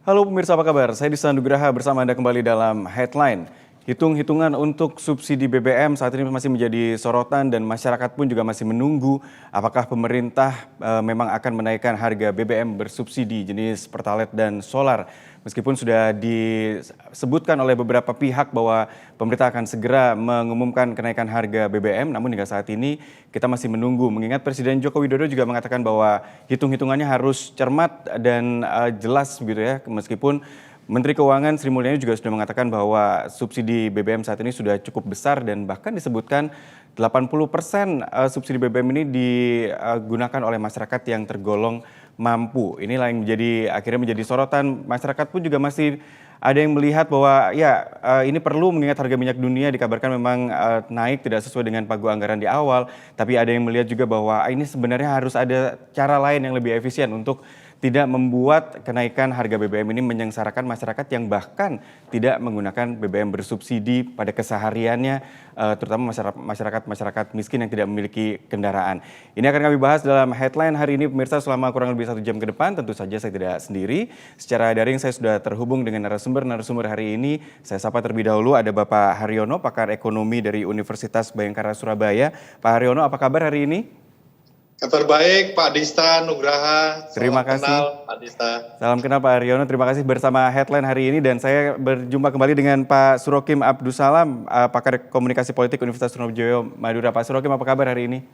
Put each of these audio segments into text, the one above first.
Halo pemirsa, apa kabar? Saya Disa Nugraha bersama Anda kembali dalam Headline. Hitung-hitungan untuk subsidi BBM saat ini masih menjadi sorotan dan masyarakat pun juga masih menunggu apakah pemerintah memang akan menaikkan harga BBM bersubsidi jenis Pertalite dan solar. Meskipun sudah disebutkan oleh beberapa pihak bahwa pemerintah akan segera mengumumkan kenaikan harga BBM, namun hingga saat ini kita masih menunggu. Mengingat Presiden Joko Widodo juga mengatakan bahwa hitung-hitungannya harus cermat dan jelas begitu ya, meskipun Menteri Keuangan Sri Mulyani juga sudah mengatakan bahwa subsidi BBM saat ini sudah cukup besar dan bahkan disebutkan 80% subsidi BBM ini digunakan oleh masyarakat yang tergolong mampu. Inilah yang akhirnya menjadi sorotan. Masyarakat pun juga masih ada yang melihat bahwa ya ini perlu, mengingat harga minyak dunia dikabarkan memang naik tidak sesuai dengan pagu anggaran di awal. Tapi ada yang melihat juga bahwa ini sebenarnya harus ada cara lain yang lebih efisien untuk tidak membuat kenaikan harga BBM ini menyengsarakan masyarakat yang bahkan tidak menggunakan BBM bersubsidi pada kesehariannya, terutama masyarakat miskin yang tidak memiliki kendaraan. Ini akan kami bahas dalam Headline hari ini pemirsa selama kurang lebih 1 jam ke depan. Tentu saja saya tidak sendiri. Secara daring saya sudah terhubung dengan narasumber hari ini. Saya sapa terlebih dahulu ada Bapak Haryono, pakar ekonomi dari Universitas Bhayangkara Surabaya. Pak Haryono, apa kabar hari ini? Kabar baik Pak Dista Nugraha. Terima Salam kasih. kenal Pak Dista. Salam kenal Pak Haryono. Terima kasih bersama Headline hari ini dan saya berjumpa kembali dengan Pak Surokim Abdussalam, pakar komunikasi politik Universitas Trunojoyo Madura. Pak Surokim, apa kabar hari ini?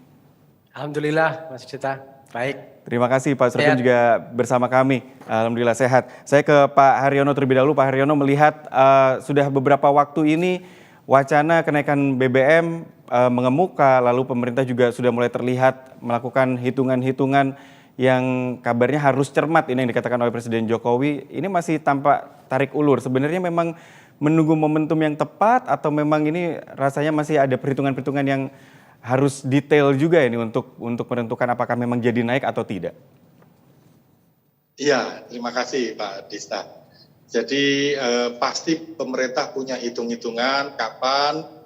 Alhamdulillah Mas Cita, baik. Terima kasih Pak Surokim juga bersama kami. Alhamdulillah sehat. Saya ke Pak Haryono terlebih dahulu. Pak Haryono, melihat sudah beberapa waktu ini wacana kenaikan BBM mengemuka, lalu pemerintah juga sudah mulai terlihat melakukan hitungan-hitungan yang kabarnya harus cermat, ini yang dikatakan oleh Presiden Jokowi. Ini masih tampak tarik ulur. Sebenarnya memang menunggu momentum yang tepat atau memang ini rasanya masih ada perhitungan-perhitungan yang harus detail juga ini untuk menentukan apakah memang jadi naik atau tidak? Iya, terima kasih Pak Dista. Jadi pasti pemerintah punya hitung-hitungan kapan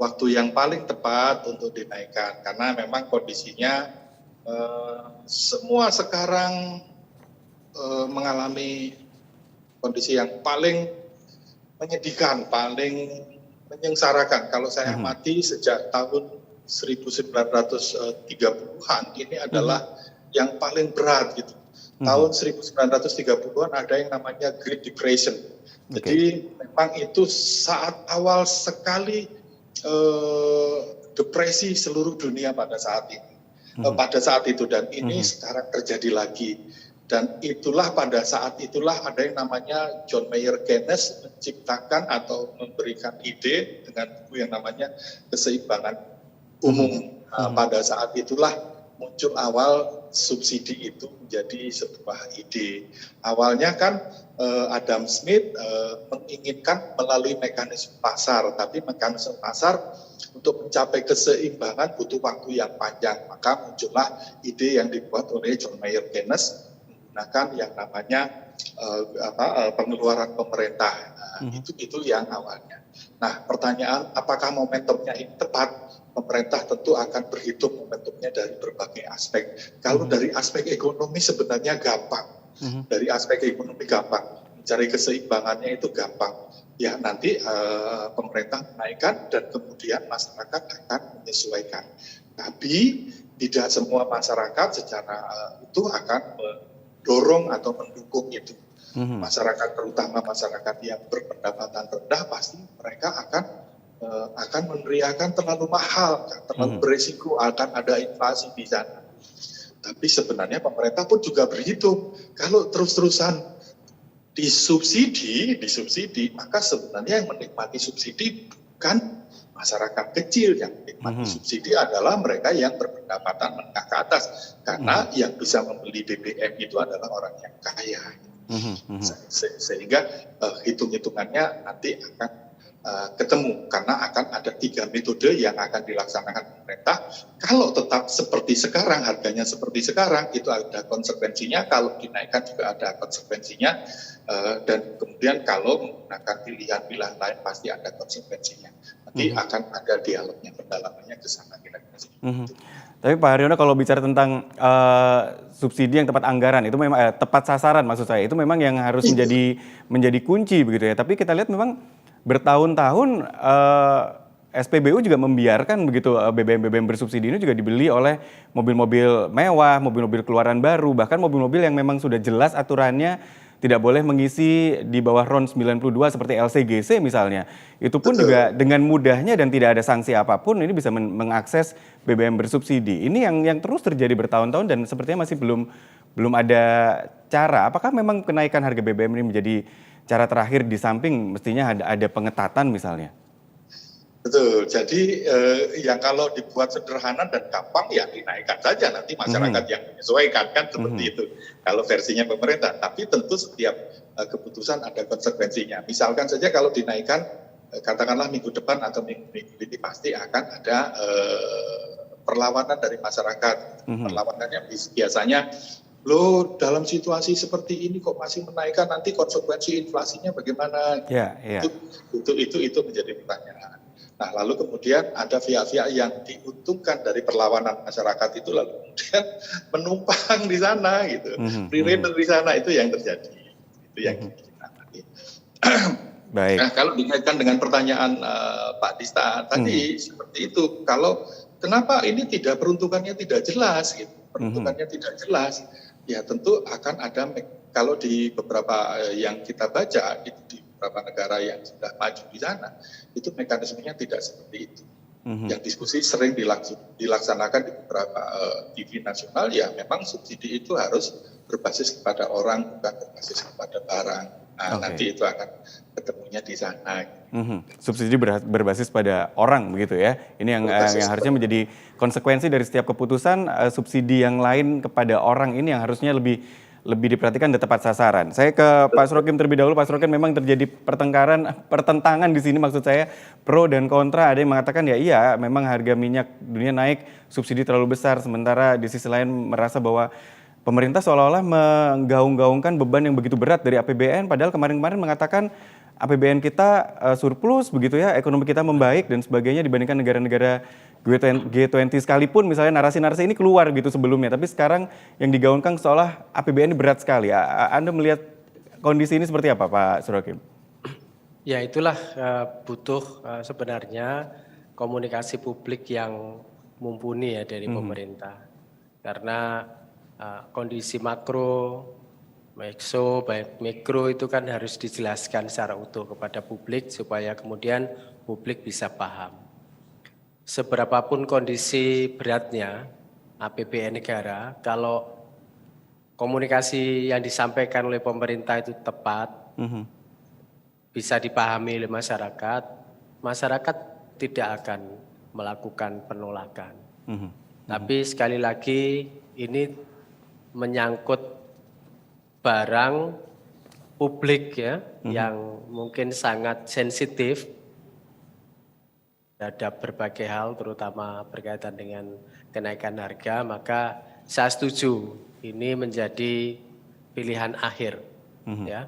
waktu yang paling tepat untuk dinaikkan. Karena memang kondisinya semua sekarang mengalami kondisi yang paling menyedihkan, paling menyengsarakan. Kalau saya amati sejak tahun 1930-an ini adalah yang paling berat gitu. Tahun 1930-an ada yang namanya Great Depression. Jadi memang itu saat awal sekali depresi seluruh dunia pada saat itu dan ini sekarang terjadi lagi. Dan pada saat itulah ada yang namanya John Maynard Keynes menciptakan atau memberikan ide dengan buku yang namanya Keseimbangan Umum. Pada saat itulah muncul awal subsidi itu menjadi sebuah ide. Awalnya kan Adam Smith menginginkan melalui mekanisme pasar, tapi mekanisme pasar untuk mencapai keseimbangan butuh waktu yang panjang. Maka muncullah ide yang dibuat oleh John Maynard Keynes menggunakan yang namanya pengeluaran pemerintah. Itu yang awalnya. Nah, pertanyaan apakah momentumnya ini tepat? Pemerintah tentu akan berhitung momentumnya dari berbagai aspek. Kalau dari aspek ekonomi sebenarnya gampang. Dari aspek ekonomi gampang. Mencari keseimbangannya itu gampang. Ya nanti pemerintah menaikkan dan kemudian masyarakat akan menyesuaikan. Tapi tidak semua masyarakat secara itu akan mendorong atau mendukung itu. Masyarakat, terutama masyarakat yang berpendapatan rendah, pasti mereka akan meneriakan terlalu mahal, terlalu berisiko, akan ada inflasi di sana. Tapi sebenarnya pemerintah pun juga berhitung, kalau terus-terusan disubsidi, maka sebenarnya yang menikmati subsidi bukan masyarakat kecil, yang menikmati subsidi adalah mereka yang berpendapatan menengah ke atas. Karena yang bisa membeli BBM itu adalah orang yang kaya. Sehingga hitung-hitungannya nanti akan ketemu, karena akan ada 3 metode yang akan dilaksanakan pemerintah. Kalau tetap seperti sekarang, harganya seperti sekarang, itu ada konsekuensinya. Kalau dinaikkan juga ada konsekuensinya. Dan kemudian kalau menggunakan pilihan-pilihan lain pasti ada konsekuensinya. Nanti akan ada dialognya, pendalamannya ke sana kira-kira. Tapi Pak Haryono kalau bicara tentang subsidi yang tepat anggaran itu memang tepat sasaran maksud saya itu memang yang harus menjadi kunci begitu ya. Tapi kita lihat memang bertahun-tahun SPBU juga membiarkan begitu BBM bersubsidi ini juga dibeli oleh mobil-mobil mewah, mobil-mobil keluaran baru, bahkan mobil-mobil yang memang sudah jelas aturannya tidak boleh mengisi di bawah RON 92 seperti LCGC misalnya. Itu pun juga dengan mudahnya dan tidak ada sanksi apapun ini bisa mengakses BBM bersubsidi. Ini yang terus terjadi bertahun-tahun dan sepertinya masih belum ada cara. Apakah memang kenaikan harga BBM ini menjadi cara terakhir di samping mestinya ada pengetatan misalnya? Betul, jadi yang kalau dibuat sederhana dan gampang ya dinaikkan saja, nanti masyarakat yang menyesuaikan kan seperti itu. Kalau versinya pemerintah, tapi tentu setiap keputusan ada konsekuensinya. Misalkan saja kalau dinaikkan, katakanlah minggu depan atau minggu ini pasti akan ada perlawanan dari masyarakat. Perlawanannya biasanya, loh dalam situasi seperti ini kok masih menaikkan, nanti konsekuensi inflasinya bagaimana? Itu menjadi pertanyaan. Nah, lalu kemudian ada pihak-pihak yang diuntungkan dari perlawanan masyarakat itu lalu kemudian menumpang di sana gitu. Free rider di sana itu yang terjadi. Itu yang kita nanti. Baik. Nah, kalau dikaitkan dengan pertanyaan Pak Dista tadi seperti itu, kalau kenapa ini peruntukannya tidak jelas gitu. Peruntukannya tidak jelas. Ya tentu akan ada kalau di beberapa yang kita baca itu di beberapa negara yang sudah maju di sana, itu mekanismenya tidak seperti itu. Yang diskusi sering dilaksanakan di beberapa TV nasional, ya memang subsidi itu harus berbasis kepada orang, bukan berbasis kepada barang. Nah, nanti itu akan ketemunya di sana. Subsidi berbasis pada orang begitu ya. Ini yang harusnya menjadi konsekuensi dari setiap keputusan. Subsidi yang lain kepada orang ini yang harusnya lebih diperhatikan dan tepat sasaran. Saya ke Pak Surokim terlebih dahulu. Pak Surokim, memang terjadi pertentangan di sini maksud saya, pro dan kontra. Ada yang mengatakan ya iya memang harga minyak dunia naik, subsidi terlalu besar, sementara di sisi lain merasa bahwa pemerintah seolah-olah menggaung-gaungkan beban yang begitu berat dari APBN, padahal kemarin-kemarin mengatakan APBN kita surplus begitu ya, ekonomi kita membaik dan sebagainya dibandingkan negara-negara G20 sekalipun misalnya narasi-narasi ini keluar gitu sebelumnya, tapi sekarang yang digaungkan seolah APBN ini berat sekali. Anda melihat kondisi ini seperti apa Pak Surokim? Ya itulah butuh sebenarnya komunikasi publik yang mumpuni ya dari pemerintah. Karena kondisi makro, baik mikro itu kan harus dijelaskan secara utuh kepada publik supaya kemudian publik bisa paham. Seberapapun kondisi beratnya APBN negara, kalau komunikasi yang disampaikan oleh pemerintah itu tepat, bisa dipahami oleh masyarakat, masyarakat tidak akan melakukan penolakan. Tapi sekali lagi ini menyangkut barang publik ya, yang mungkin sangat sensitif terhadap berbagai hal, terutama berkaitan dengan kenaikan harga, maka saya setuju ini menjadi pilihan akhir. Ya.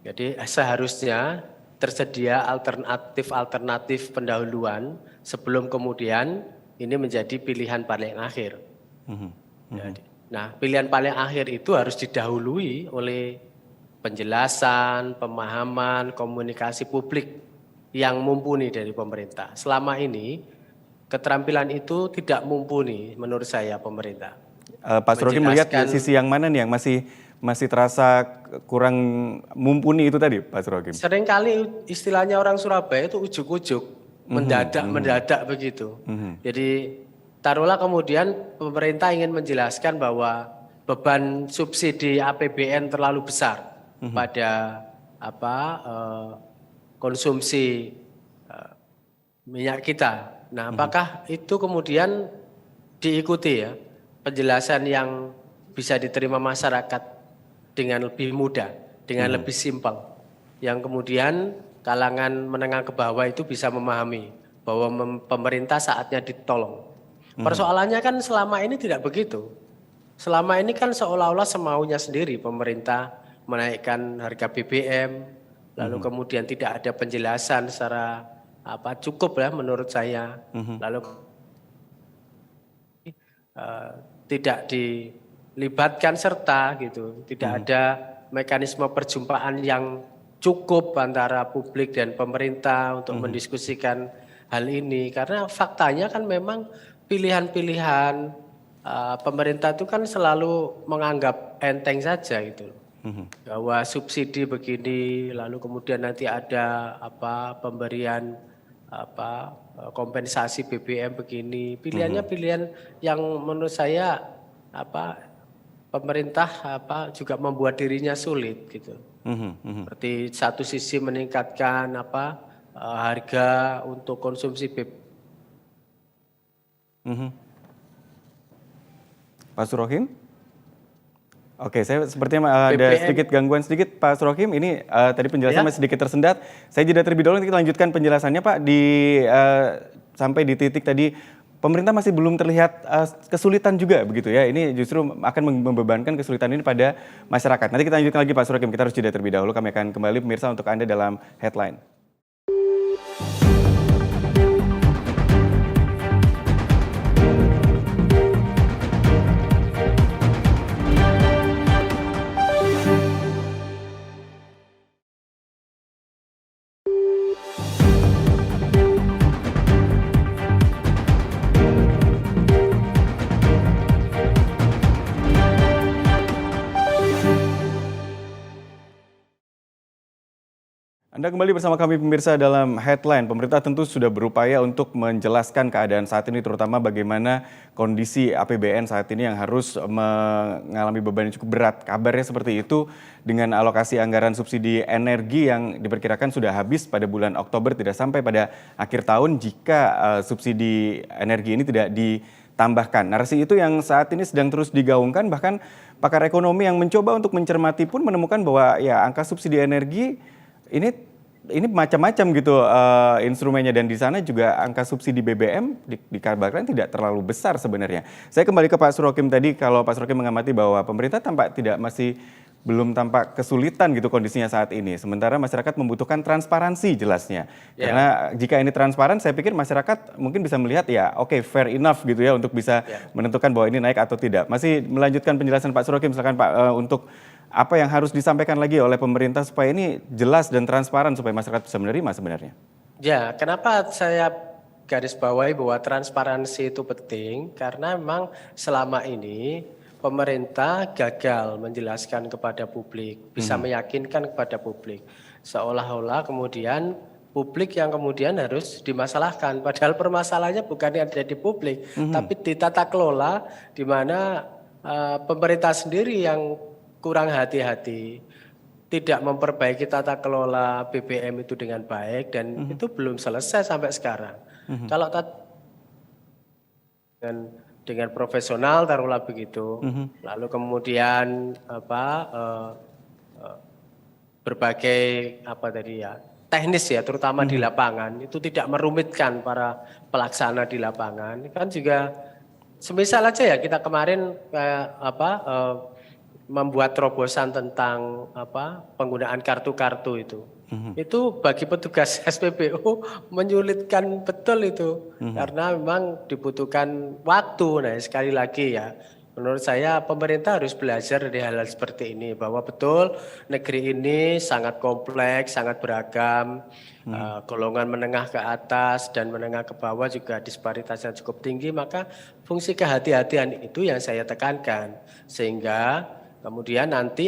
Jadi seharusnya tersedia alternatif pendahuluan sebelum kemudian ini menjadi pilihan paling akhir. Nah, pilihan paling akhir itu harus didahului oleh penjelasan, pemahaman, komunikasi publik yang mumpuni dari pemerintah. Selama ini keterampilan itu tidak mumpuni menurut saya pemerintah. Pak Surokim melihat sisi yang mana nih yang masih terasa kurang mumpuni itu tadi Pak Surokim? Seringkali istilahnya orang Surabaya itu ujuk-ujuk, mendadak begitu. Jadi taruhlah kemudian pemerintah ingin menjelaskan bahwa beban subsidi APBN terlalu besar pada konsumsi minyak kita. Nah, apakah itu kemudian diikuti ya penjelasan yang bisa diterima masyarakat dengan lebih mudah, dengan lebih simpel, yang kemudian kalangan menengah ke bawah itu bisa memahami bahwa pemerintah saatnya ditolong. Persoalannya kan selama ini tidak begitu. Selama ini kan seolah-olah semaunya sendiri pemerintah menaikkan harga BBM, lalu kemudian tidak ada penjelasan secara cukup ya menurut saya. Lalu tidak dilibatkan serta gitu, tidak ada mekanisme perjumpaan yang cukup antara publik dan pemerintah untuk mendiskusikan hal ini, karena faktanya kan memang pilihan-pilihan pemerintah itu kan selalu menganggap enteng saja gitu loh. Bahwa subsidi begini, lalu kemudian nanti ada pemberian kompensasi BBM begini. Pilihannya pilihan yang menurut saya pemerintah juga membuat dirinya sulit gitu. Seperti satu sisi meningkatkan harga untuk konsumsi BBM. Pak Surohim? Oke, saya sepertinya ada BBM. sedikit gangguan sedikit Pak Surohim. Ini tadi penjelasan masih sedikit tersendat. Saya jeda terlebih dahulu, nanti kita lanjutkan penjelasannya Pak. Sampai di titik tadi pemerintah masih belum terlihat kesulitan juga begitu ya. Ini justru akan membebankan kesulitan ini pada masyarakat. Nanti kita lanjutkan lagi Pak Surohim. Kita harus jeda terlebih dahulu. Kami akan kembali pemirsa untuk Anda dalam Headline. Anda kembali bersama kami pemirsa dalam Headline. Pemerintah tentu sudah berupaya untuk menjelaskan keadaan saat ini, terutama bagaimana kondisi APBN saat ini yang harus mengalami beban yang cukup berat. Kabarnya seperti itu dengan alokasi anggaran subsidi energi yang diperkirakan sudah habis pada bulan Oktober, tidak sampai pada akhir tahun jika subsidi energi ini tidak ditambahkan. Narasi itu yang saat ini sedang terus digaungkan, bahkan pakar ekonomi yang mencoba untuk mencermati pun menemukan bahwa ya angka subsidi energi ini macam-macam gitu instrumennya, dan di sana juga angka subsidi BBM dikabarkan tidak terlalu besar sebenarnya. Saya kembali ke Pak Surohim tadi, kalau Pak Surohim mengamati bahwa pemerintah belum tampak kesulitan gitu kondisinya saat ini. Sementara masyarakat membutuhkan transparansi jelasnya. Karena jika ini transparan, saya pikir masyarakat mungkin bisa melihat ya oke, fair enough gitu ya untuk bisa menentukan bahwa ini naik atau tidak. Masih melanjutkan penjelasan Pak Surohim, silakan Pak, untuk apa yang harus disampaikan lagi oleh pemerintah supaya ini jelas dan transparan supaya masyarakat bisa menerima sebenarnya? Ya, kenapa saya garis bawahi bahwa transparansi itu penting? Karena memang selama ini pemerintah gagal menjelaskan kepada publik, bisa meyakinkan kepada publik. Seolah-olah kemudian publik yang kemudian harus dimasalahkan. Padahal permasalahannya bukan yang ada di publik, tapi di tata kelola di mana pemerintah sendiri yang kurang hati-hati, tidak memperbaiki tata kelola BBM itu dengan baik, dan itu belum selesai sampai sekarang. Kalau dengan profesional taruhlah begitu, lalu kemudian berbagai teknis ya, terutama di lapangan itu tidak merumitkan para pelaksana di lapangan. Kan juga semisal aja ya kita kemarin membuat terobosan tentang penggunaan kartu-kartu itu. Itu bagi petugas SPBU menyulitkan betul itu, karena memang dibutuhkan waktu. Nah, sekali lagi ya, menurut saya pemerintah harus belajar dari hal-hal seperti ini, bahwa betul negeri ini sangat kompleks, sangat beragam, golongan menengah ke atas dan menengah ke bawah juga disparitasnya cukup tinggi, maka fungsi kehati-hatian itu yang saya tekankan, sehingga kemudian nanti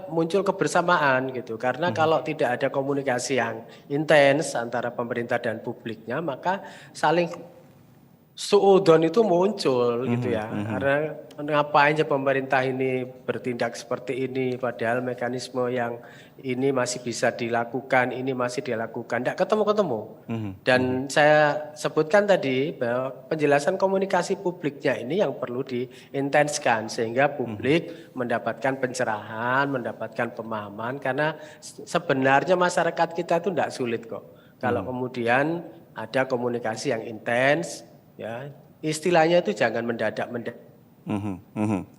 muncul kebersamaan gitu, karena kalau tidak ada komunikasi yang intens antara pemerintah dan publiknya, maka saling suudon itu muncul gitu ya. Karena ngapain aja pemerintah ini bertindak seperti ini, padahal mekanisme yang ini masih bisa dilakukan, ini masih dilakukan, tidak ketemu-ketemu. Dan saya sebutkan tadi bahwa penjelasan komunikasi publiknya ini yang perlu diintenskan, sehingga publik mendapatkan pencerahan, mendapatkan pemahaman, karena sebenarnya masyarakat kita itu tidak sulit kok. Kalau kemudian ada komunikasi yang intens, ya istilahnya itu jangan mendadak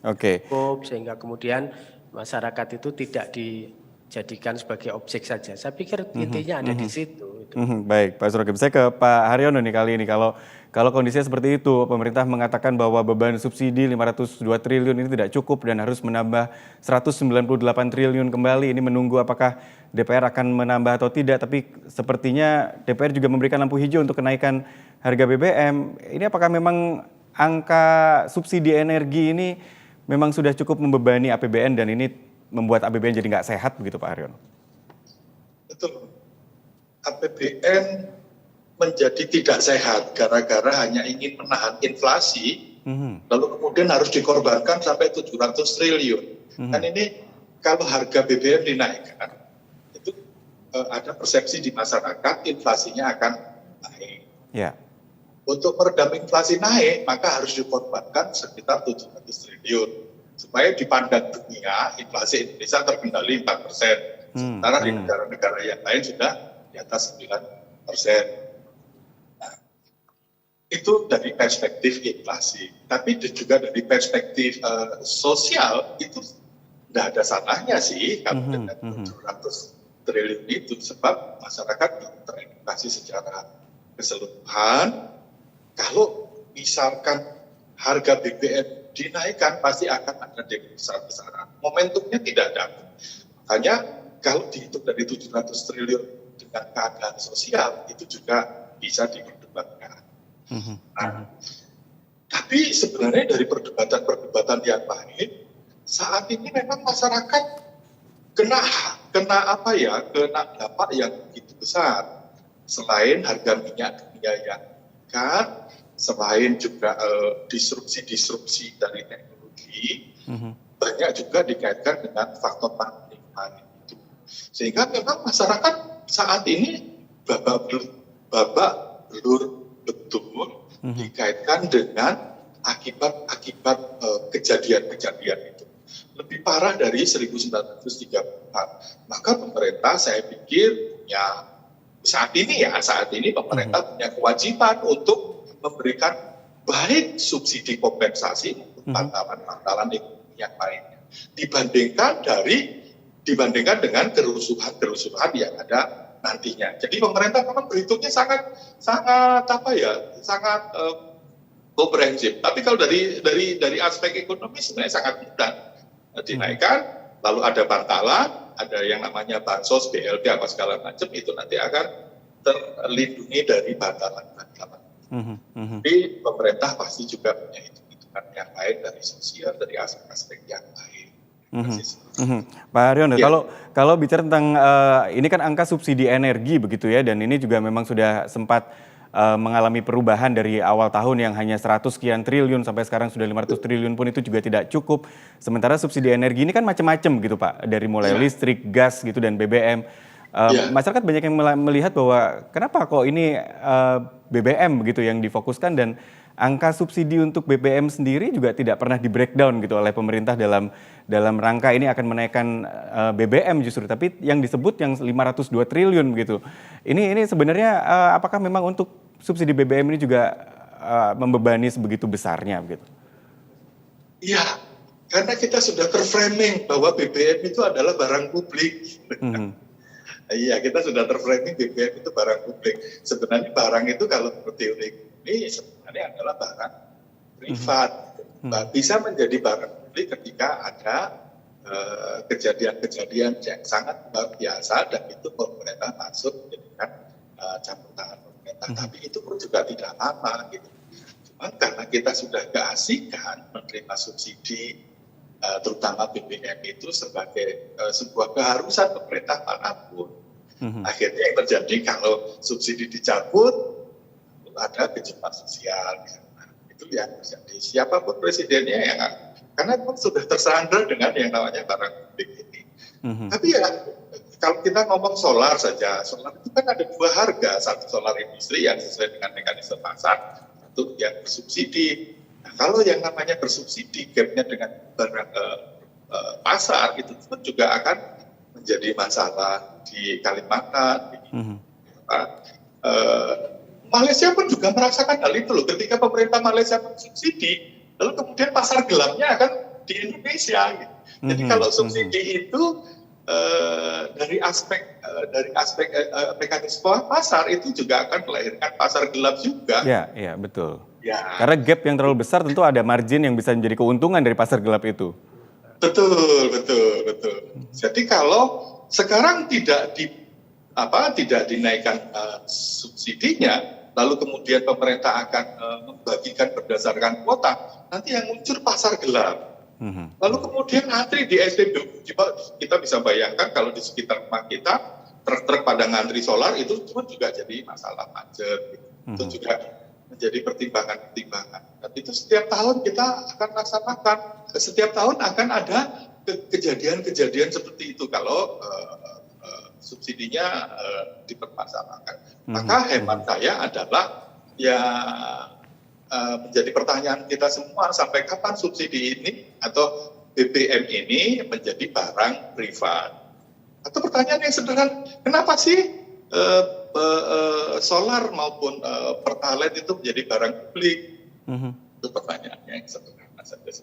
Oke. sehingga kemudian masyarakat itu tidak dijadikan sebagai objek saja. Saya pikir intinya ada di situ. Baik, Pak Suragim. Saya ke Pak Haryono nih kali ini. Kalau kondisinya seperti itu, pemerintah mengatakan bahwa beban subsidi 502 triliun ini tidak cukup dan harus menambah 198 triliun kembali. Ini menunggu apakah DPR akan menambah atau tidak. Tapi sepertinya DPR juga memberikan lampu hijau untuk kenaikan harga BBM. Ini apakah memang angka subsidi energi ini memang sudah cukup membebani APBN dan ini membuat APBN jadi nggak sehat begitu Pak Haryono? Betul. APBN menjadi tidak sehat gara-gara hanya ingin menahan inflasi, lalu kemudian harus dikorbankan sampai 700 triliun. Dan ini kalau harga BBM dinaikkan, itu ada persepsi di masyarakat inflasinya akan naik. Ya. Untuk meredam inflasi naik, maka harus dikorbankan sekitar 700 triliun. Supaya dipandang dunia, inflasi Indonesia terkendali 4%. Sementara di negara-negara yang lain sudah di atas 9%. Nah, itu dari perspektif inflasi. Tapi juga dari perspektif sosial, itu tidak ada salahnya sih kalau dengan 700 triliun itu. Sebab masyarakat teredukasi secara keseluruhan. Kalau misalkan harga BBM dinaikkan, pasti akan ada demo besar-besaran. Momentumnya tidak ada. Makanya kalau dihitung dari 700 triliun dengan keadaan sosial, itu juga bisa diperdebatkan. Nah, tapi sebenarnya dari perdebatan-perdebatan yang lain, saat ini memang masyarakat kena dampak yang begitu besar. Selain harga minyak dunia yang meningkat, selain juga disrupsi dari teknologi, banyak juga dikaitkan dengan faktor pandemi itu. Sehingga memang masyarakat saat ini babak belur betul dikaitkan dengan akibat kejadian-kejadian itu. Lebih parah dari 1934. Maka pemerintah saya pikir saat ini pemerintah punya kewajiban untuk memberikan baik subsidi kompensasi untuk pantalan ekonomi yang lainnya dibandingkan dengan kerusuhan yang ada nantinya. Jadi pemerintah memang berhitungnya sangat komprehensif. Tapi kalau dari aspek ekonomi sebenarnya sangat mudah dinaikkan, lalu ada bantalan, ada yang namanya bansos, BLT apa segala macam, itu nanti akan terlindungi dari bantalan-bantalan. Tapi pemerintah pasti juga punya hitungan yang lain dari sosial, dari aspek-aspek yang lain. Pak Haryono, kalau bicara tentang ini kan angka subsidi energi begitu ya, dan ini juga memang sudah sempat mengalami perubahan dari awal tahun yang hanya 100 sekian triliun sampai sekarang sudah 500 triliun pun itu juga tidak cukup. Sementara subsidi energi ini kan macam-macam gitu Pak, dari mulai listrik, gas gitu dan BBM. Masyarakat banyak yang melihat bahwa kenapa kok ini BBM begitu yang difokuskan dan angka subsidi untuk BBM sendiri juga tidak pernah di breakdown gitu oleh pemerintah dalam rangka ini akan menaikkan BBM justru, tapi yang disebut yang 502 triliun begitu. Ini sebenarnya apakah memang untuk subsidi BBM ini juga membebani sebegitu besarnya begitu? Iya, karena kita sudah terframing bahwa BBM itu adalah barang publik. Iya, kita sudah terframing BBM itu barang publik. Sebenarnya barang itu kalau menurut teori ini sebenarnya adalah barang privat. Bisa menjadi barang publik ketika ada kejadian-kejadian yang sangat luar biasa dan itu pemerintah masuk menjadikan campur tangan pemerintah. Tapi itu pun juga tidak lama gitu. Cuma karena kita sudah keasikan menerima subsidi terutama BBM itu sebagai sebuah keharusan pemerintah manapun. Akhirnya yang terjadi kalau subsidi dicabut, ada kejahatan sosial. Itu yang terjadi. Siapapun presidennya yang karena memang sudah tersandra dengan yang namanya barang publik ini. Tapi ya kalau kita ngomong solar saja, solar itu kan ada dua harga, satu solar industri yang sesuai dengan mekanisme pasar, satu yang bersubsidi. Nah, kalau yang namanya bersubsidi, gapnya dengan barang pasar itu pun juga akan menjadi masalah di Kalimantan. Malaysia pun juga merasakan hal itu loh. Ketika pemerintah Malaysia mensubsidi, lalu kemudian pasar gelapnya akan di Indonesia. Gitu. Jadi kalau subsidi itu dari aspek mekanisme pasar itu juga akan melahirkan pasar gelap juga. Ya, ya betul. Ya, Karena gap yang terlalu besar tentu ada margin yang bisa menjadi keuntungan dari pasar gelap itu. betul, betul, betul. Jadi kalau sekarang tidak dinaikkan subsidinya, lalu kemudian pemerintah akan membagikan berdasarkan kuota, nanti yang muncul pasar gelap. Lalu kemudian antri di SPBU, kita bisa bayangkan kalau di sekitar rumah kita truk-truk pada ngantri solar itu pun juga jadi masalah macet. Itu juga menjadi pertimbangan-pertimbangan. Dan itu setiap tahun kita akan laksanakan. Setiap tahun akan ada kejadian-kejadian seperti itu kalau subsidinya dipermasalahkan. Maka hemat saya adalah ya menjadi pertanyaan kita semua, sampai kapan subsidi ini atau BBM ini menjadi barang privat? Atau pertanyaan yang sederhana, kenapa sih solar maupun pertalite itu menjadi barang publik? Itu pertanyaannya yang sederhana saja.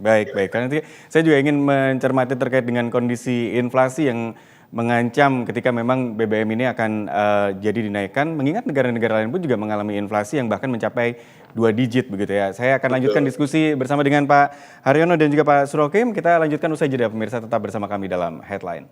Baik. Karena nanti saya juga ingin mencermati terkait dengan kondisi inflasi yang mengancam ketika memang BBM ini akan jadi dinaikkan, mengingat negara-negara lain pun juga mengalami inflasi yang bahkan mencapai 2 digit begitu ya. Saya akan lanjutkan diskusi bersama dengan Pak Haryono dan juga Pak Surokim. Kita lanjutkan usai jeda, pemirsa tetap bersama kami dalam Headline.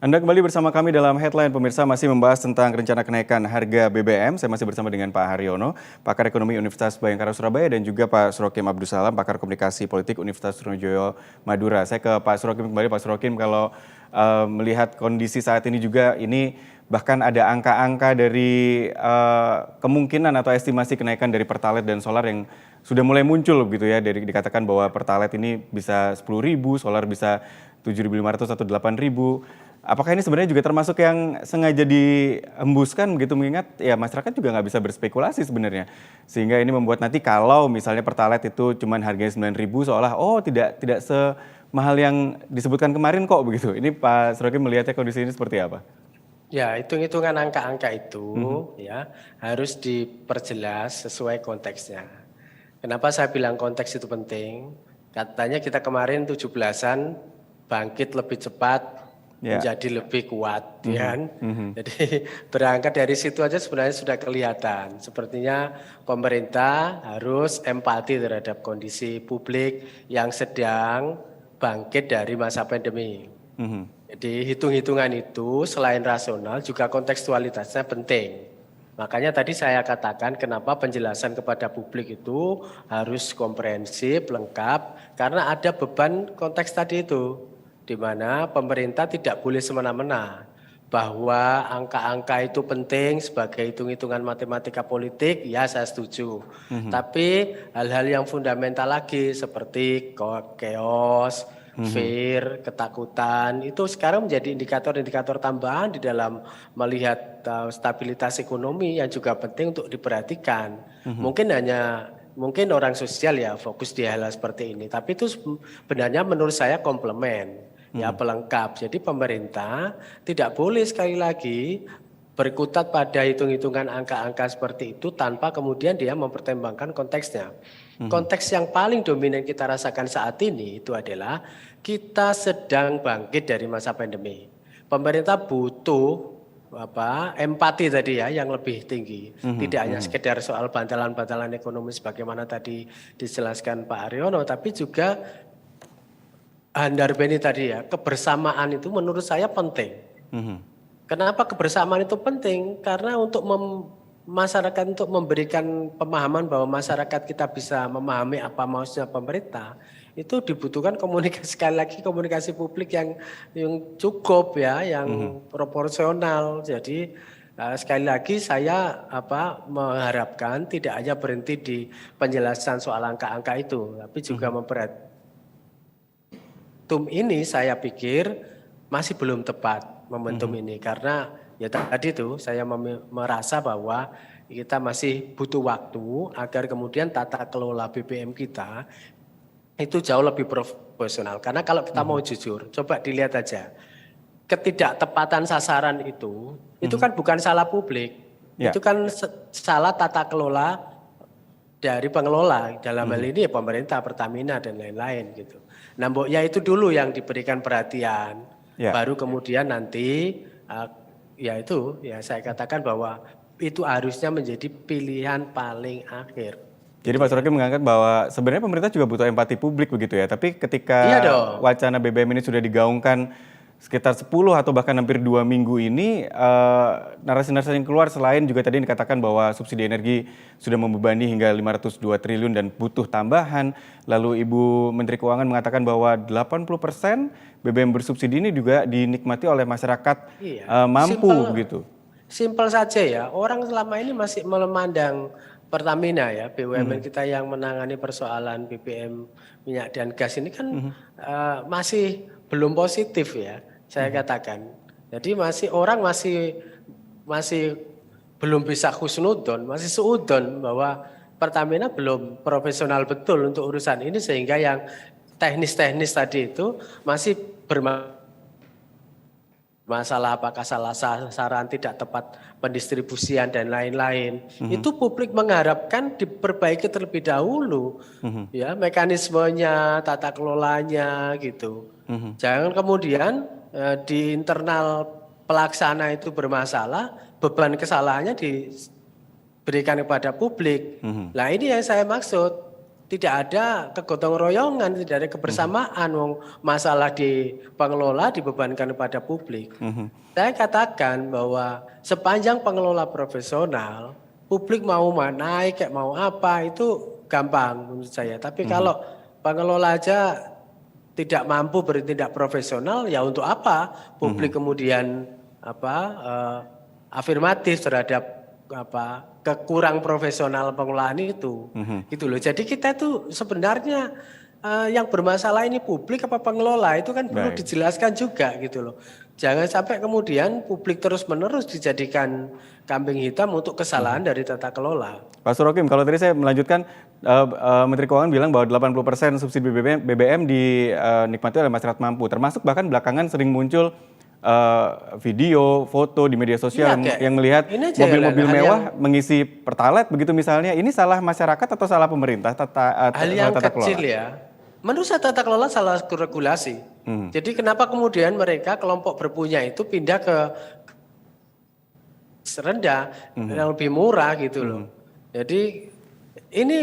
Anda kembali bersama kami dalam Headline, pemirsa masih membahas tentang rencana kenaikan harga BBM. Saya masih bersama dengan Pak Haryono, pakar ekonomi Universitas Bhayangkara Surabaya, dan juga Pak Surokim Abdussalam, pakar komunikasi politik Universitas Trunojoyo Madura. Saya ke Pak Surokim kembali. Pak Surokim, kalau melihat kondisi saat ini juga, ini bahkan ada angka-angka dari kemungkinan atau estimasi kenaikan dari Pertalite dan solar yang sudah mulai muncul begitu ya. Dikatakan bahwa Pertalite ini bisa 10.000, solar bisa 7.500 atau 8.000. Apakah ini sebenarnya juga termasuk yang sengaja dihembuskan begitu, mengingat ya masyarakat juga nggak bisa berspekulasi sebenarnya. Sehingga ini membuat nanti kalau misalnya Pertalite itu cuma harganya 9.000 seolah tidak semahal yang disebutkan kemarin kok begitu. Ini Pak Surokim melihatnya kondisi ini seperti apa? Ya, hitung-hitungan angka-angka itu ya harus diperjelas sesuai konteksnya. Kenapa saya bilang konteks itu penting? Katanya kita kemarin 17-an bangkit lebih cepat, menjadi lebih kuat, kan? Jadi berangkat dari situ aja sebenarnya sudah kelihatan. Sepertinya pemerintah harus empati terhadap kondisi publik yang sedang bangkit dari masa pandemi. Jadi hitung-hitungan itu selain rasional juga kontekstualitasnya penting. Makanya tadi saya katakan kenapa penjelasan kepada publik itu harus komprehensif, lengkap, karena ada beban konteks tadi itu, di mana pemerintah tidak boleh semena-mena, bahwa angka-angka itu penting sebagai hitung-hitungan matematika politik, ya saya setuju. Tapi hal-hal yang fundamental lagi seperti chaos, fear, ketakutan, itu sekarang menjadi indikator-indikator tambahan di dalam melihat stabilitas ekonomi yang juga penting untuk diperhatikan. Mungkin orang sosial ya fokus di hal seperti ini, tapi itu sebenarnya menurut saya komplement. Ya pelengkap. Jadi pemerintah tidak boleh sekali lagi berkutat pada hitung-hitungan angka-angka seperti itu tanpa kemudian dia mempertimbangkan konteksnya. Konteks yang paling dominan kita rasakan saat ini itu adalah kita sedang bangkit dari masa pandemi. Pemerintah butuh empati tadi ya yang lebih tinggi. Tidak hanya sekedar soal bantalan-bantalan ekonomi sebagaimana tadi dijelaskan Pak Haryono, tapi juga Handar Beni tadi ya, kebersamaan itu menurut saya penting. Kenapa kebersamaan itu penting? Karena untuk masyarakat untuk memberikan pemahaman bahwa masyarakat kita bisa memahami apa maksudnya pemerintah, itu dibutuhkan komunikasi, sekali lagi komunikasi publik yang cukup ya, yang proporsional. Jadi sekali lagi saya mengharapkan tidak hanya berhenti di penjelasan soal angka-angka itu, tapi juga ini saya pikir masih belum tepat momentum ini karena ya tadi tuh saya merasa bahwa kita masih butuh waktu agar kemudian tata kelola BBM kita itu jauh lebih profesional. Karena kalau kita mau jujur, coba dilihat aja ketidaktepatan sasaran itu kan bukan salah publik, itu kan salah tata kelola dari pengelola dalam hal ini ya pemerintah, Pertamina dan lain-lain gitu. Nah, mboknya itu dulu yang diberikan perhatian, baru kemudian nanti ya itu ya saya katakan bahwa itu harusnya menjadi pilihan paling akhir. Jadi Pak Surokim mengangkat bahwa sebenarnya pemerintah juga butuh empati publik begitu ya, tapi ketika wacana BBM ini sudah digaungkan sekitar 10 atau bahkan hampir 2 minggu ini, narasi-narasi yang keluar selain juga tadi dikatakan bahwa subsidi energi sudah membebani hingga 502 triliun dan butuh tambahan. Lalu Ibu Menteri Keuangan mengatakan bahwa 80% BBM bersubsidi ini juga dinikmati oleh masyarakat mampu gitu. Simpel saja ya, orang selama ini masih memandang Pertamina ya, BUMN kita yang menangani persoalan BBM minyak dan gas ini kan masih belum positif ya, saya katakan. Jadi orang masih belum bisa husnudon, masih suudon bahwa Pertamina belum profesional betul untuk urusan ini sehingga yang teknis-teknis tadi itu masih masalah apakah salah sasaran, tidak tepat pendistribusian dan lain-lain. Itu publik mengharapkan diperbaiki terlebih dahulu, ya mekanismenya, tata kelolanya gitu. Jangan kemudian di internal pelaksana itu bermasalah, beban kesalahannya diberikan kepada publik. Nah ini yang saya maksud. Tidak ada kegotong royongan, tidak ada kebersamaan. Masalah di pengelola dibebankan kepada publik. Saya katakan bahwa sepanjang pengelola profesional, publik mau naik, kayak mau apa, itu gampang menurut saya. Tapi kalau pengelola aja tidak mampu bertindak profesional, ya untuk apa publik kemudian afirmatif terhadap kekurang profesional pengelolaan itu, gitu loh. Jadi kita tuh sebenarnya yang bermasalah ini publik apa pengelola itu kan perlu dijelaskan juga gitu loh. Jangan sampai kemudian publik terus-menerus dijadikan kambing hitam untuk kesalahan dari tata kelola. Pak Surokim, kalau tadi saya melanjutkan, Menteri Keuangan bilang bahwa 80% subsidi BBM dinikmati oleh masyarakat mampu, termasuk bahkan belakangan sering muncul video, foto di media sosial yang melihat mobil-mobil mewah mengisi Pertalite begitu misalnya. Ini salah masyarakat atau salah pemerintah hal yang tata kecil kelola? Ya. Menurut saya tata kelola salah regulasi. Jadi kenapa kemudian mereka kelompok berpunya itu pindah ke rendah yang lebih murah gitu loh. Jadi ini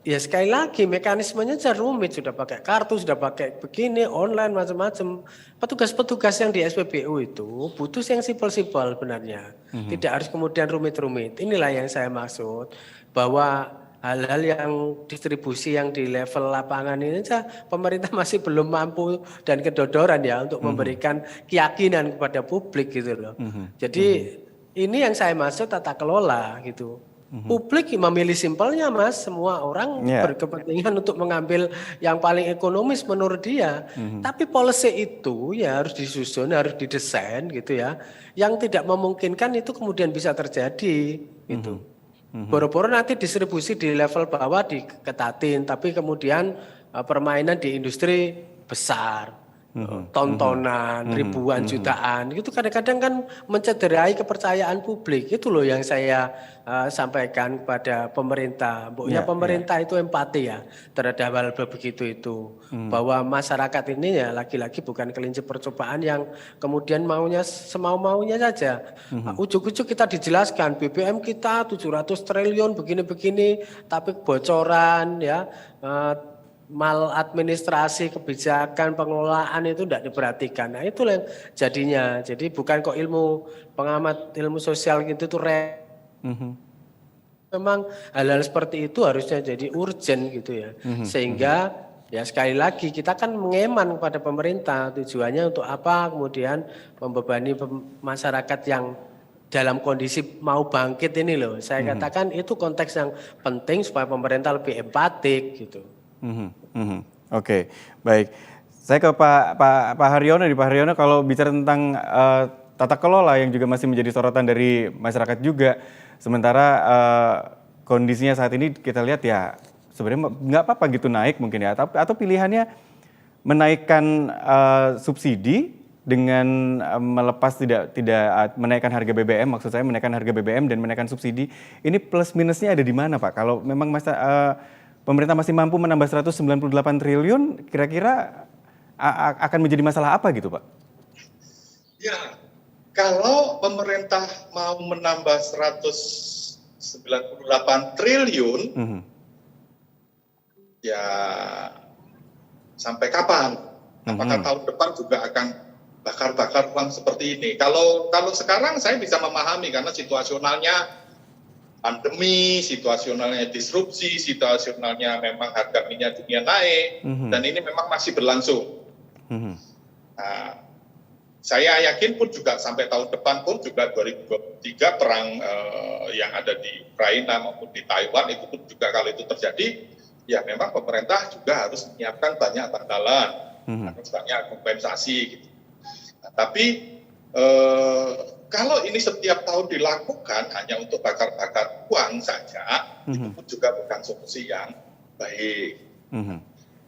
ya sekali lagi mekanismenya sudah rumit, sudah pakai kartu, sudah pakai begini, online macam-macam. Petugas-petugas yang di SPBU itu butuh yang simpel-simpel sebenarnya. Tidak harus kemudian rumit-rumit. Inilah yang saya maksud bahwa hal-hal yang distribusi yang di level lapangan ini saja pemerintah masih belum mampu dan kedodoran ya untuk memberikan keyakinan kepada publik gitu loh. Jadi ini yang saya maksud tata kelola gitu. Publik memilih simpelnya Mas, semua orang berkepentingan untuk mengambil yang paling ekonomis menurut dia. Tapi policy itu ya harus disusun, harus didesain gitu ya. Yang tidak memungkinkan itu kemudian bisa terjadi gitu. Boro-boro nanti distribusi di level bawah diketatin, tapi kemudian permainan di industri besar. Tontonan ribuan jutaan itu kadang-kadang kan mencederai kepercayaan publik. Itu loh yang saya sampaikan kepada pemerintah. Pokoknya pemerintah itu empati ya terhadap hal begitu itu, bahwa masyarakat ini ya lagi-lagi bukan kelinci percobaan yang kemudian maunya semau-maunya saja. Ujuk-ujuk kita dijelaskan BBM kita 700 triliun begini-begini, tapi bocoran ya, maladministrasi kebijakan pengelolaan itu tidak diperhatikan. Nah itulah yang jadinya. Jadi bukan kok pengamat ilmu sosial gitu tuh memang hal-hal seperti itu harusnya jadi urgent gitu ya. Sehingga ya sekali lagi kita kan mengeman kepada pemerintah, tujuannya untuk apa, kemudian membebani masyarakat yang dalam kondisi mau bangkit ini loh. Saya katakan itu konteks yang penting supaya pemerintah lebih empatik gitu. Oke, baik. Saya ke Pak Haryono nih. Pak Haryono, kalau bicara tentang tata kelola yang juga masih menjadi sorotan dari masyarakat juga, sementara kondisinya saat ini kita lihat ya sebenarnya nggak apa-apa gitu naik mungkin ya, atau pilihannya menaikkan subsidi dengan melepas tidak menaikkan harga BBM, maksud saya menaikkan harga BBM dan menaikkan subsidi. Ini plus minusnya ada di mana, Pak? Kalau memang pemerintah masih mampu menambah 198 triliun, kira-kira akan menjadi masalah apa gitu, Pak? Ya, kalau pemerintah mau menambah 198 triliun, ya sampai kapan? Apakah tahun depan juga akan bakar-bakar uang seperti ini? Kalau sekarang saya bisa memahami karena situasionalnya pandemi, situasionalnya disrupsi, situasionalnya memang harga minyak dunia naik, dan ini memang masih berlangsung. Nah, saya yakin pun juga sampai tahun depan pun juga 2023 perang yang ada di Ukraina maupun di Taiwan itu pun juga kalau itu terjadi, ya memang pemerintah juga harus menyiapkan banyak bantalan, harus banyak kompensasi gitu. Nah, tapi kalau ini setiap tahun dilakukan hanya untuk bakar-bakar uang saja, itu pun juga bukan solusi yang baik.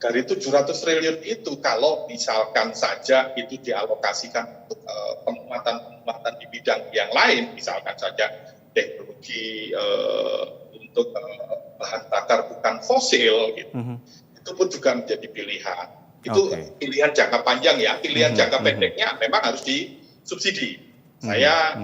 Dari 700 triliun itu, kalau misalkan saja itu dialokasikan untuk penguatan di bidang yang lain, misalkan saja teknologi untuk bahan bakar bukan fosil, gitu, itu pun juga menjadi pilihan. Itu pilihan jangka panjang ya, pilihan jangka pendeknya memang harus disubsidi. Saya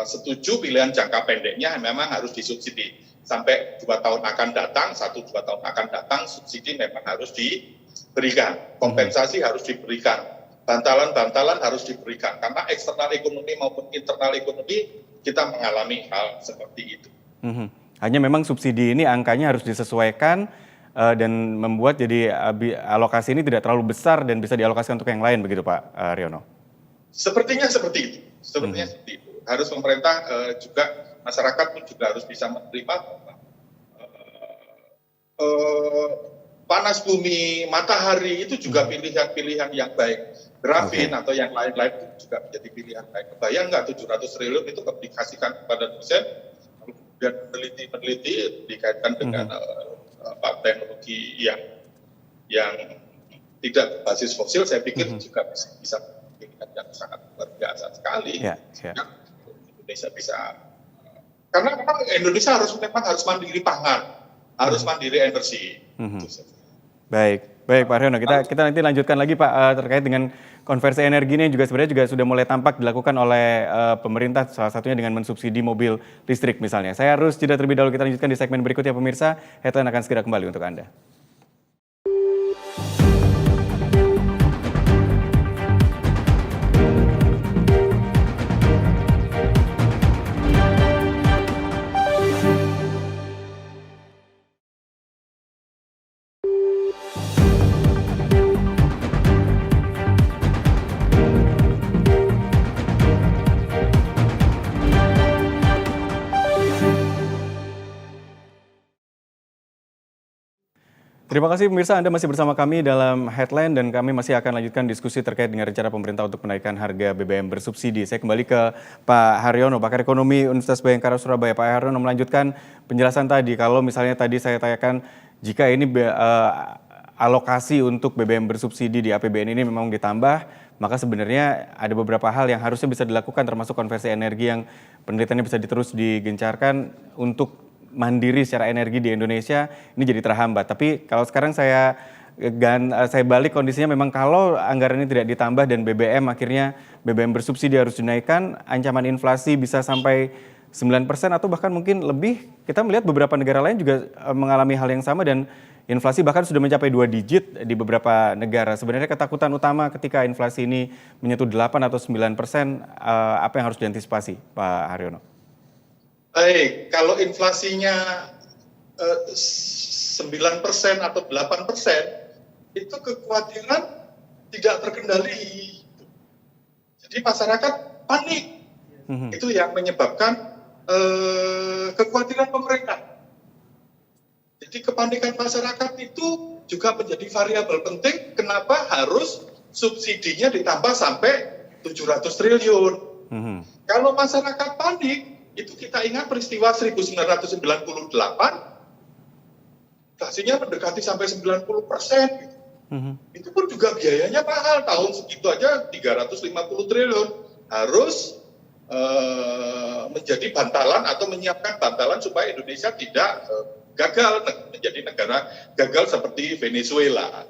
setuju pilihan jangka pendeknya memang harus disubsidi. Sampai 2 tahun akan datang, 1-2 tahun akan datang, subsidi memang harus diberikan. Kompensasi harus diberikan. Bantalan-bantalan harus diberikan. Karena eksternal ekonomi maupun internal ekonomi kita mengalami hal seperti itu. Hanya memang subsidi ini angkanya harus disesuaikan dan membuat jadi alokasi ini tidak terlalu besar dan bisa dialokasikan untuk yang lain, begitu Pak Haryono? Sepertinya seperti itu. Sepertinya seperti itu. Harus pemerintah juga, masyarakat pun juga harus bisa menerima panas bumi, matahari itu juga pilihan-pilihan yang baik. Grafin atau yang lain-lain itu juga menjadi pilihan baik. Kebayang nggak 700 triliun itu dikasihkan kepada dosen, kemudian meneliti dikaitkan dengan teknologi yang tidak berbasis fosil, saya pikir juga bisa pilihan yang sangat luar biasa sekali. Indonesia bisa, karena memang Indonesia harus mandiri pangan, harus mandiri energi. Baik Pak Haryono, kita nanti lanjutkan lagi Pak terkait dengan konversi energi ini juga sebenarnya juga sudah mulai tampak dilakukan oleh pemerintah, salah satunya dengan mensubsidi mobil listrik misalnya. Saya harus jeda terlebih dahulu, kita lanjutkan di segmen berikutnya pemirsa. Headline akan segera kembali untuk Anda. Terima kasih pemirsa, Anda masih bersama kami dalam Headline dan kami masih akan lanjutkan diskusi terkait dengan rencana pemerintah untuk menaikkan harga BBM bersubsidi. Saya kembali ke Pak Haryono, Pakar Ekonomi Universitas Bhayangkara Surabaya. Pak Haryono melanjutkan penjelasan tadi, kalau misalnya tadi saya tanyakan jika ini alokasi untuk BBM bersubsidi di APBN ini memang ditambah, maka sebenarnya ada beberapa hal yang harusnya bisa dilakukan termasuk konversi energi yang penelitiannya bisa terus digencarkan untuk mandiri secara energi di Indonesia ini jadi terhambat. Tapi kalau sekarang saya balik kondisinya memang kalau anggaran ini tidak ditambah dan BBM akhirnya BBM bersubsidi harus dinaikkan, ancaman inflasi bisa sampai 9% atau bahkan mungkin lebih. Kita melihat beberapa negara lain juga mengalami hal yang sama dan inflasi bahkan sudah mencapai 2 digit di beberapa negara. Sebenarnya ketakutan utama ketika inflasi ini menyentuh 8 atau 9%, apa yang harus diantisipasi Pak Haryono? Baik, kalau inflasinya 9% atau 8%, itu kekhawatiran tidak terkendali. Jadi masyarakat panik. Itu yang menyebabkan kekhawatiran pemerintah. Jadi kepanikan masyarakat itu juga menjadi variabel penting kenapa harus subsidinya ditambah sampai 700 triliun. Kalau masyarakat panik, itu kita ingat peristiwa 1998, inflasinya mendekati sampai 90%. Gitu. Itu pun juga biayanya mahal, tahun segitu aja 350 triliun. Harus menjadi bantalan atau menyiapkan bantalan supaya Indonesia tidak gagal menjadi negara gagal seperti Venezuela.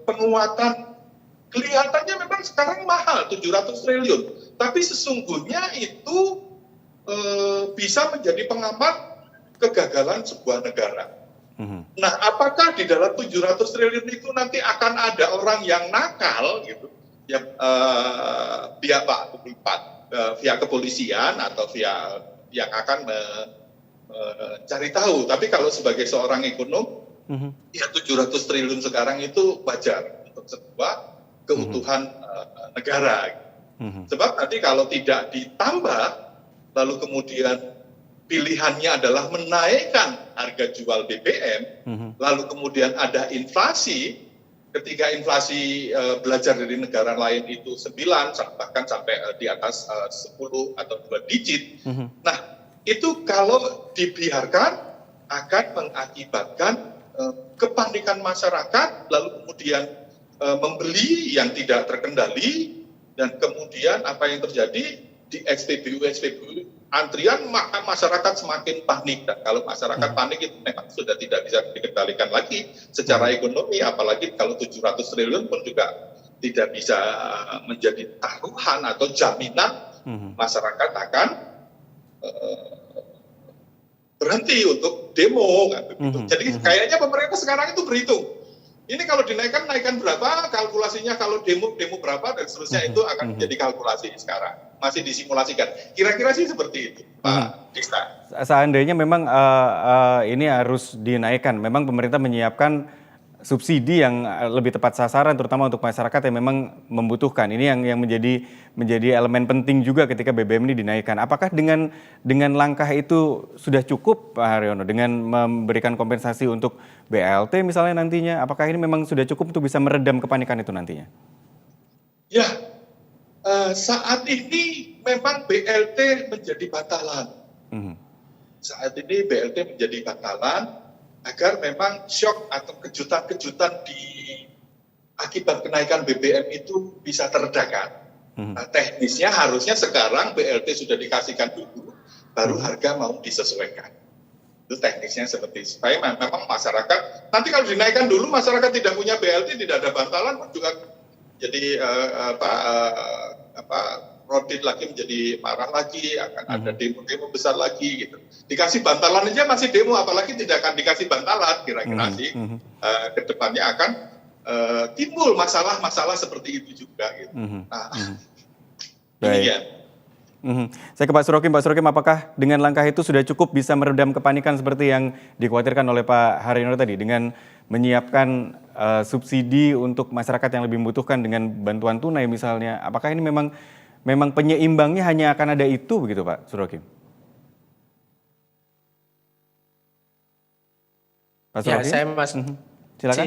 Penguatan kelihatannya memang sekarang mahal 700 triliun, tapi sesungguhnya itu bisa menjadi pengamat kegagalan sebuah negara. Nah, apakah di dalam 700 triliun itu nanti akan ada orang yang nakal gitu? Ya, pihak kepolisian atau pihak yang akan mencari tahu. Tapi kalau sebagai seorang ekonom, ya 700 triliun sekarang itu wajar untuk sebuah keutuhan negara. Sebab nanti kalau tidak ditambah, lalu kemudian pilihannya adalah menaikkan harga jual BBM, lalu kemudian ada inflasi. Ketika inflasi belajar dari negara lain itu 9, bahkan sampai di atas 10 atau 2 digit. Nah, itu kalau dibiarkan akan mengakibatkan kepanikan masyarakat, lalu kemudian membeli yang tidak terkendali, dan kemudian apa yang terjadi di SPBU antrian, maka masyarakat semakin panik. Dan kalau masyarakat panik itu memang sudah tidak bisa dikendalikan lagi secara ekonomi, apalagi kalau 700 triliun pun juga tidak bisa menjadi taruhan atau jaminan masyarakat akan berhenti untuk demo. Jadi kayaknya pemerintah sekarang itu berhitung. Ini kalau naikkan berapa, kalkulasinya kalau demo berapa, dan seterusnya itu akan menjadi kalkulasi sekarang. Masih disimulasikan. Kira-kira sih seperti itu, Pak Dista. Seandainya memang ini harus dinaikkan, memang pemerintah menyiapkan subsidi yang lebih tepat sasaran, terutama untuk masyarakat yang memang membutuhkan. Ini yang menjadi elemen penting juga ketika BBM ini dinaikkan. Apakah dengan langkah itu sudah cukup, Pak Haryono, dengan memberikan kompensasi untuk BLT misalnya nantinya? Apakah ini memang sudah cukup untuk bisa meredam kepanikan itu nantinya? Ya, saat ini memang BLT menjadi bantalan. Saat ini BLT menjadi bantalan agar memang shock atau kejutan-kejutan akibat kenaikan BBM itu bisa teredakan. Teknisnya harusnya sekarang BLT sudah dikasihkan dulu, baru harga mau disesuaikan. Itu teknisnya seperti itu. Supaya memang masyarakat, nanti kalau dinaikkan dulu masyarakat tidak punya BLT, tidak ada bantalan, pun juga jadi rodit lagi, menjadi marah lagi, akan ada demo-demo besar lagi gitu. Dikasih bantalan aja masih demo, apalagi tidak akan dikasih bantalan, kira-kira sih ke depannya akan timbul masalah-masalah seperti itu juga gitu. Baik. Saya ke Pak Surokim. Pak Surokim, apakah dengan langkah itu sudah cukup bisa meredam kepanikan seperti yang dikhawatirkan oleh Pak Haryono tadi dengan menyiapkan subsidi untuk masyarakat yang lebih membutuhkan dengan bantuan tunai misalnya? Apakah ini memang penyeimbangnya hanya akan ada itu begitu, Pak Surokim? Pak Surokim? Ya, saya masih silakan.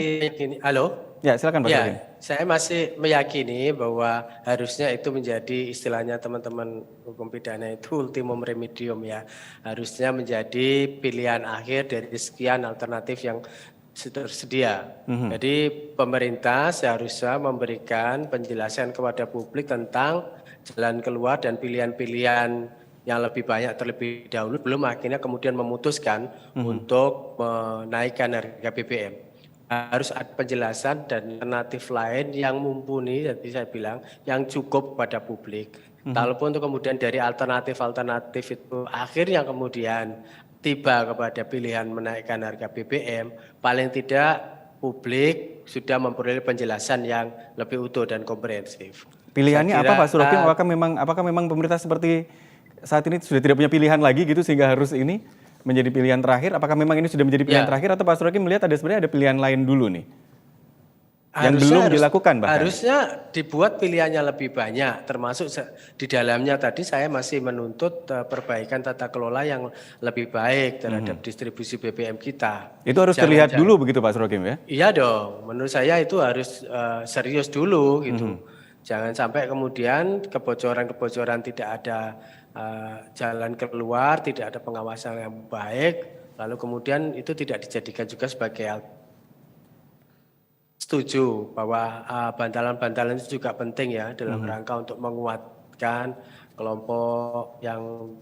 Halo? Ya, silakan Pak Surokim. Saya masih meyakini bahwa harusnya itu menjadi istilahnya teman-teman hukum pidana itu ultimum remedium ya. Harusnya menjadi pilihan akhir dari sekian alternatif yang tersedia. Jadi pemerintah seharusnya memberikan penjelasan kepada publik tentang jalan keluar dan pilihan-pilihan yang lebih banyak terlebih dahulu, belum akhirnya kemudian memutuskan untuk menaikkan harga BBM. Harus ada penjelasan dan alternatif lain yang mumpuni, tadi saya bilang, yang cukup kepada publik. Walaupun untuk kemudian dari alternatif-alternatif itu akhirnya kemudian tiba kepada pilihan menaikkan harga BBM, paling tidak publik sudah memperoleh penjelasan yang lebih utuh dan komprehensif. Pilihannya apa Pak Surokim? Apakah memang pemerintah seperti saat ini sudah tidak punya pilihan lagi gitu sehingga harus ini menjadi pilihan terakhir? Apakah memang ini sudah menjadi pilihan terakhir atau Pak Surokim melihat sebenarnya ada pilihan lain dulu nih? Yang belum dilakukan bahkan. Harusnya dibuat pilihannya lebih banyak, termasuk di dalamnya tadi saya masih menuntut perbaikan tata kelola yang lebih baik terhadap distribusi BBM kita. Itu harus terlihat dulu begitu Pak Surokim ya? Iya dong, menurut saya itu harus serius dulu gitu. Jangan sampai kemudian kebocoran-kebocoran tidak ada jalan keluar, tidak ada pengawasan yang baik, lalu kemudian itu tidak dijadikan juga sebagai setuju bahwa bantalan-bantalan itu juga penting ya dalam rangka untuk menguatkan kelompok yang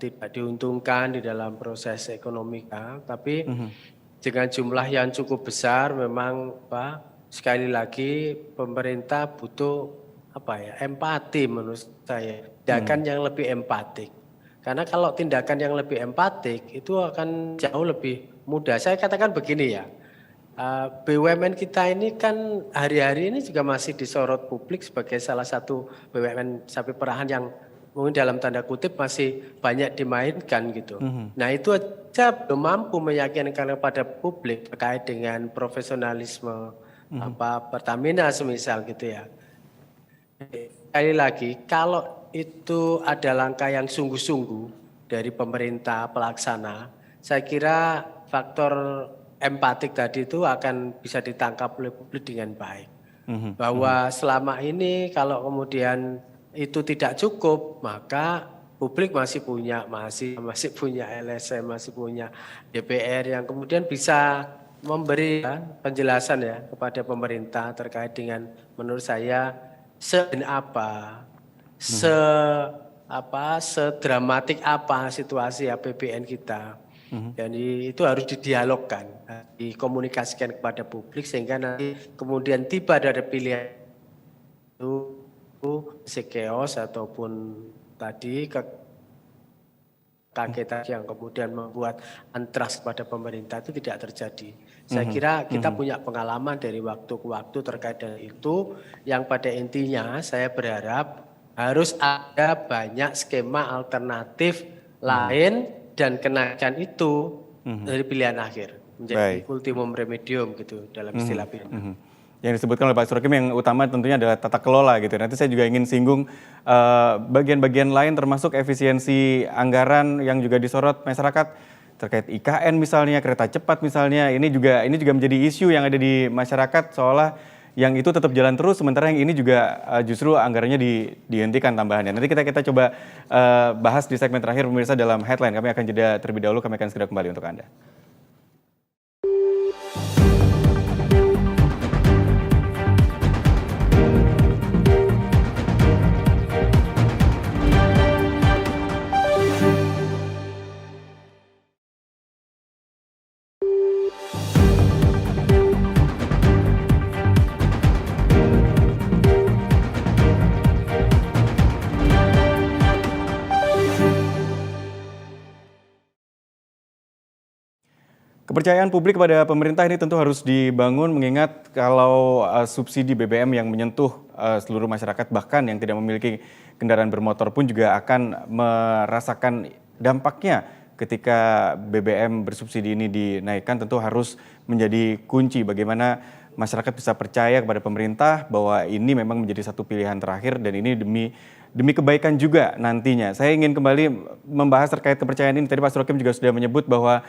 tidak diuntungkan di dalam proses ekonomi, tapi dengan jumlah yang cukup besar memang Pak, sekali lagi pemerintah butuh empati menurut saya, tindakan yang lebih empatik. Karena kalau tindakan yang lebih empatik itu akan jauh lebih mudah. Saya katakan begini ya, BUMN kita ini kan hari-hari ini juga masih disorot publik sebagai salah satu BUMN sapi perahan yang mungkin dalam tanda kutip masih banyak dimainkan gitu. Nah itu aja belum mampu meyakinkan kepada publik terkait dengan profesionalisme Pertamina semisal gitu ya. Sekali lagi kalau itu ada langkah yang sungguh-sungguh dari pemerintah pelaksana, saya kira faktor empatik tadi itu akan bisa ditangkap oleh publik dengan baik. Bahwa selama ini kalau kemudian itu tidak cukup, maka publik masih punya LSM, masih punya DPR yang kemudian bisa memberi penjelasan ya kepada pemerintah terkait dengan menurut saya sedramatik apa situasi APBN kita. Jadi itu harus didialogkan, dikomunikasikan kepada publik sehingga nanti kemudian tiba dari pilihan itu chaos ataupun tadi kekagetan yang kemudian membuat antras kepada pemerintah itu tidak terjadi. Saya kira kita punya pengalaman dari waktu ke waktu terkait dengan itu, yang pada intinya saya berharap harus ada banyak skema alternatif lain dan kenaikan itu dari pilihan akhir menjadi ultimum remedium gitu dalam istilah pidana. Yang disebutkan oleh Pak Surokim yang utama tentunya adalah tata kelola gitu. Nanti saya juga ingin singgung bagian-bagian lain termasuk efisiensi anggaran yang juga disorot masyarakat terkait IKN misalnya, kereta cepat misalnya. Ini juga menjadi isu yang ada di masyarakat seolah yang itu tetap jalan terus, sementara yang ini juga justru anggarannya dihentikan tambahannya. Nanti kita coba bahas di segmen terakhir pemirsa dalam Headline. Kami akan jeda terlebih dahulu, kami akan segera kembali untuk Anda. Kepercayaan publik kepada pemerintah ini tentu harus dibangun mengingat kalau subsidi BBM yang menyentuh seluruh masyarakat bahkan yang tidak memiliki kendaraan bermotor pun juga akan merasakan dampaknya ketika BBM bersubsidi ini dinaikkan, tentu harus menjadi kunci bagaimana masyarakat bisa percaya kepada pemerintah bahwa ini memang menjadi satu pilihan terakhir dan ini demi kebaikan juga nantinya. Saya ingin kembali membahas terkait kepercayaan ini. Tadi Pak Surokim juga sudah menyebut bahwa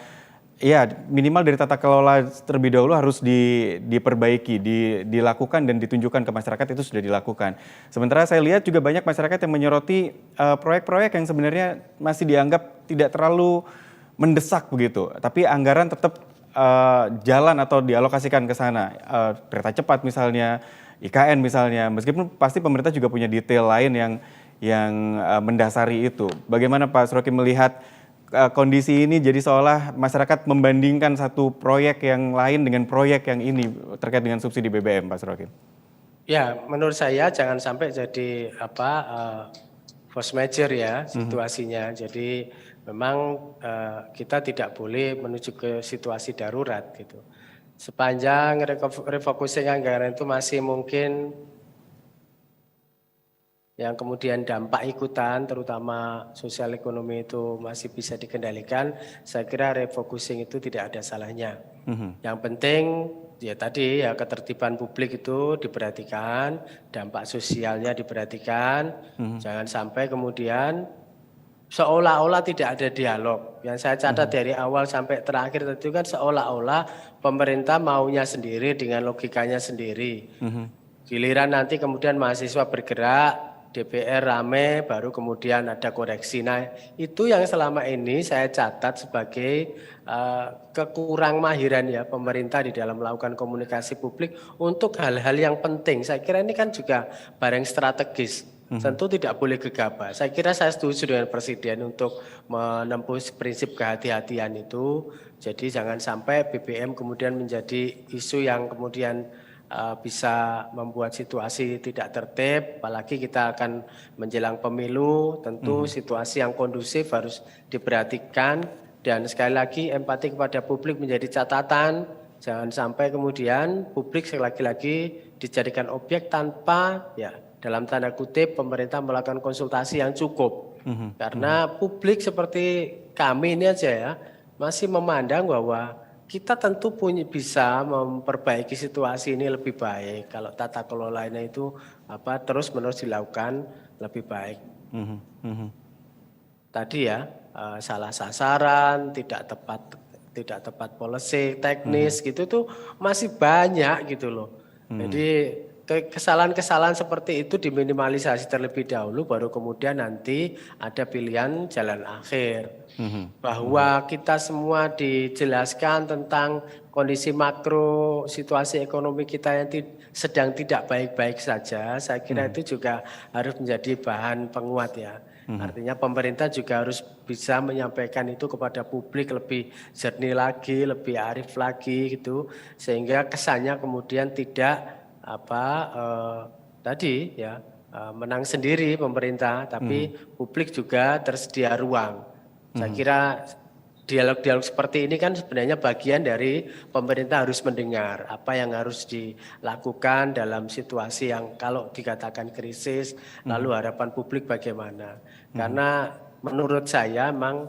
ya, minimal dari tata kelola terlebih dahulu harus diperbaiki, dilakukan dan ditunjukkan ke masyarakat, itu sudah dilakukan. Sementara saya lihat juga banyak masyarakat yang menyoroti proyek-proyek yang sebenarnya masih dianggap tidak terlalu mendesak begitu, tapi anggaran tetap jalan atau dialokasikan ke sana. Kereta cepat misalnya, IKN misalnya, meskipun pasti pemerintah juga punya detail lain yang mendasari itu. Bagaimana Pak Surokim melihat kondisi ini jadi seolah masyarakat membandingkan satu proyek yang lain dengan proyek yang ini terkait dengan subsidi BBM, Pak Surokim? Ya, menurut saya jangan sampai jadi force majeure ya situasinya. Jadi memang kita tidak boleh menuju ke situasi darurat gitu. Sepanjang refocusing anggaran itu masih mungkin yang kemudian dampak ikutan terutama sosial ekonomi itu masih bisa dikendalikan, saya kira refocusing itu tidak ada salahnya. Yang penting ya tadi ya ketertiban publik itu diperhatikan, dampak sosialnya diperhatikan, jangan sampai kemudian seolah-olah tidak ada dialog. Yang saya catat dari awal sampai terakhir tadi kan seolah-olah pemerintah maunya sendiri dengan logikanya sendiri. Giliran nanti kemudian mahasiswa bergerak, DPR rame, baru kemudian ada koreksi. Nah, itu yang selama ini saya catat sebagai kekurang mahiran ya pemerintah di dalam melakukan komunikasi publik untuk hal-hal yang penting. Saya kira ini kan juga barang strategis. Tentu tidak boleh gegabah. Saya kira saya setuju dengan Presiden untuk menempuh prinsip kehati-hatian itu. Jadi jangan sampai BBM kemudian menjadi isu yang kemudian bisa membuat situasi tidak tertib, apalagi kita akan menjelang pemilu, tentu situasi yang kondusif harus diperhatikan dan sekali lagi empati kepada publik menjadi catatan, jangan sampai kemudian publik lagi-lagi dijadikan objek tanpa ya dalam tanda kutip pemerintah melakukan konsultasi yang cukup. Karena publik seperti kami ini aja ya masih memandang bahwa kita tentu bisa memperbaiki situasi ini lebih baik kalau tata kelolanya itu terus-menerus dilakukan lebih baik. Tadi ya salah sasaran, tidak tepat policy, teknis gitu tuh masih banyak gitu loh. Jadi kesalahan-kesalahan seperti itu diminimalisasi terlebih dahulu baru kemudian nanti ada pilihan jalan akhir. Bahwa kita semua dijelaskan tentang kondisi makro situasi ekonomi kita yang sedang tidak baik-baik saja, saya kira itu juga harus menjadi bahan penguat ya. Artinya pemerintah juga harus bisa menyampaikan itu kepada publik lebih jernih lagi, lebih arif lagi gitu, sehingga kesannya kemudian tidak tadi ya menang sendiri pemerintah, tapi publik juga tersedia ruang. Saya kira dialog-dialog seperti ini kan sebenarnya bagian dari pemerintah harus mendengar apa yang harus dilakukan dalam situasi yang kalau dikatakan krisis, lalu harapan publik bagaimana. Karena menurut saya memang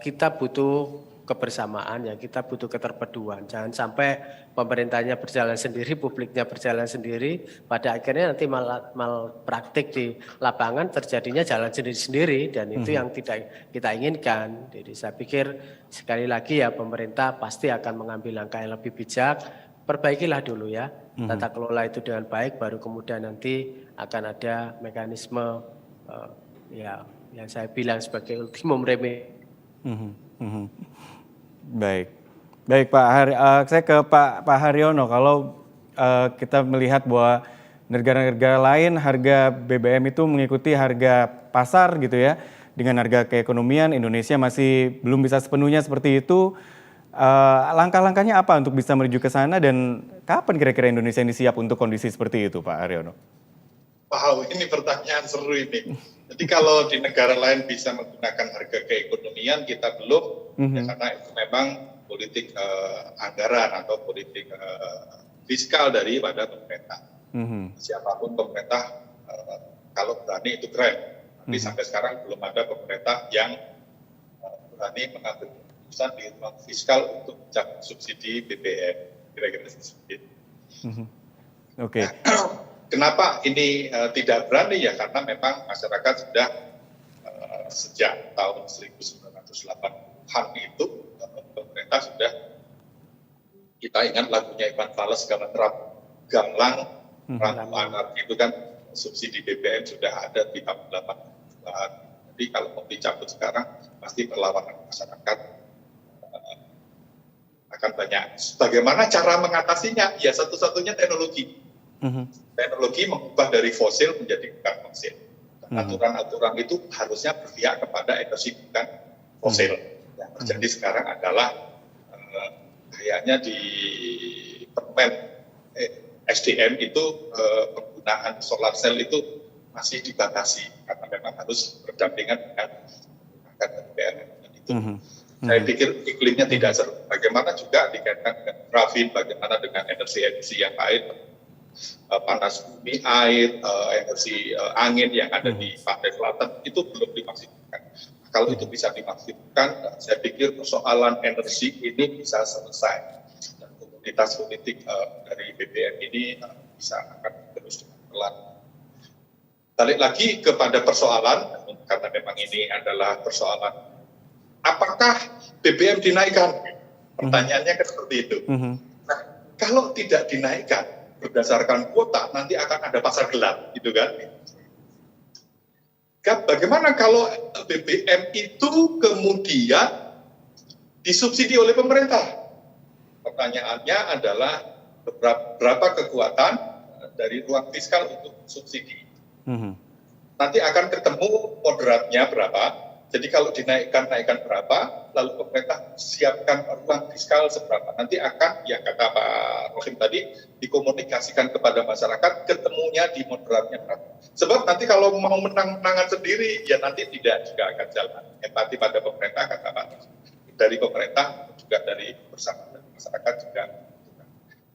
kita butuh kebersamaan ya, kita butuh keterpaduan. Jangan sampai pemerintahnya berjalan sendiri, publiknya berjalan sendiri, pada akhirnya nanti mal praktik di lapangan terjadinya jalan sendiri-sendiri dan itu yang tidak kita inginkan. Jadi saya pikir sekali lagi ya pemerintah pasti akan mengambil langkah yang lebih bijak. Perbaikilah dulu ya tata kelola itu dengan baik, baru kemudian nanti akan ada mekanisme ya yang saya bilang sebagai ultimum remedium. Baik Pak saya ke Pak Haryono. Kalau kita melihat bahwa negara-negara lain harga BBM itu mengikuti harga pasar gitu ya, dengan harga keekonomian Indonesia masih belum bisa sepenuhnya seperti itu. Langkah-langkahnya apa untuk bisa menuju ke sana dan kapan kira-kira Indonesia ini siap untuk kondisi seperti itu, Pak Haryono? Wow, ini pertanyaan seru ini. Jadi kalau di negara lain bisa menggunakan harga keekonomian, kita belum, ya karena itu memang politik anggaran atau politik fiskal daripada pemerintah. Siapapun pemerintah, kalau berani itu keren. Tapi sampai sekarang belum ada pemerintah yang berani mengambil keputusan di ruang fiskal untuk mencabut subsidi BBM. Kira-kira seperti itu. Oke. Kenapa ini tidak berani ya? Karena memang masyarakat sudah sejak tahun 1980-an itu pemerintah sudah, kita ingat lagunya Iwan Fals karena terap gamblang ramuan itu kan subsidi BBM sudah ada di tahun 80-an. Jadi kalau mau dicabut sekarang pasti perlawanan masyarakat akan banyak. Bagaimana cara mengatasinya? Ya satu-satunya teknologi. Teknologi mengubah dari fosil menjadi bukan fosil. Aturan-aturan itu harusnya berpihak kepada energi bukan fosil. Yang terjadi sekarang adalah kayaknya di permen SDM itu penggunaan solar cell itu masih dibatasi karena memang harus berdampingan dengan menggunakan BBM itu. Saya pikir iklimnya tidak seru. Bagaimana juga dikaitkan dengan grafin, bagaimana dengan energi yang lain. panas bumi, air, energi angin yang ada di pantai selatan itu belum dimaksimalkan. Kalau itu bisa dimaksimalkan, saya pikir persoalan energi ini bisa selesai dan komoditas politik dari BBM ini bisa akan terus dengan pelan. Balik lagi kepada persoalan, karena memang ini adalah persoalan, apakah BBM dinaikkan? Pertanyaannya kan seperti itu. Nah, kalau tidak dinaikkan berdasarkan kuota, nanti akan ada pasar gelap, gitu kan? Bagaimana kalau BBM itu kemudian disubsidi oleh pemerintah? Pertanyaannya adalah berapa kekuatan dari ruang fiskal untuk subsidi. Nanti akan ketemu moderatnya berapa. Jadi kalau dinaikkan berapa, lalu pemerintah siapkan ruang fiskal seberapa. Nanti akan, ya kata Pak Rohim tadi, dikomunikasikan kepada masyarakat, ketemunya di moderatnya berapa. Sebab nanti kalau mau menang-menangan sendiri, ya nanti tidak juga akan jalan. Empati pada pemerintah, kata Pak Rohim. Dari pemerintah, juga dari bersama masyarakat juga.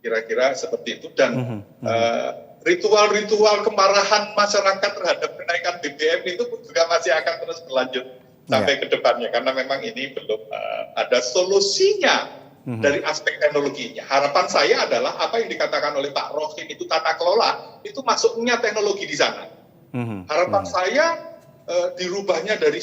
Kira-kira seperti itu. Dan ritual-ritual kemarahan masyarakat terhadap kenaikan BBM itu pun juga masih akan terus berlanjut sampai ke depannya, karena memang ini belum ada solusinya dari aspek teknologinya. Harapan saya adalah apa yang dikatakan oleh Pak Rohim itu tata kelola, itu masuknya teknologi di sana. Harapan saya dirubahnya dari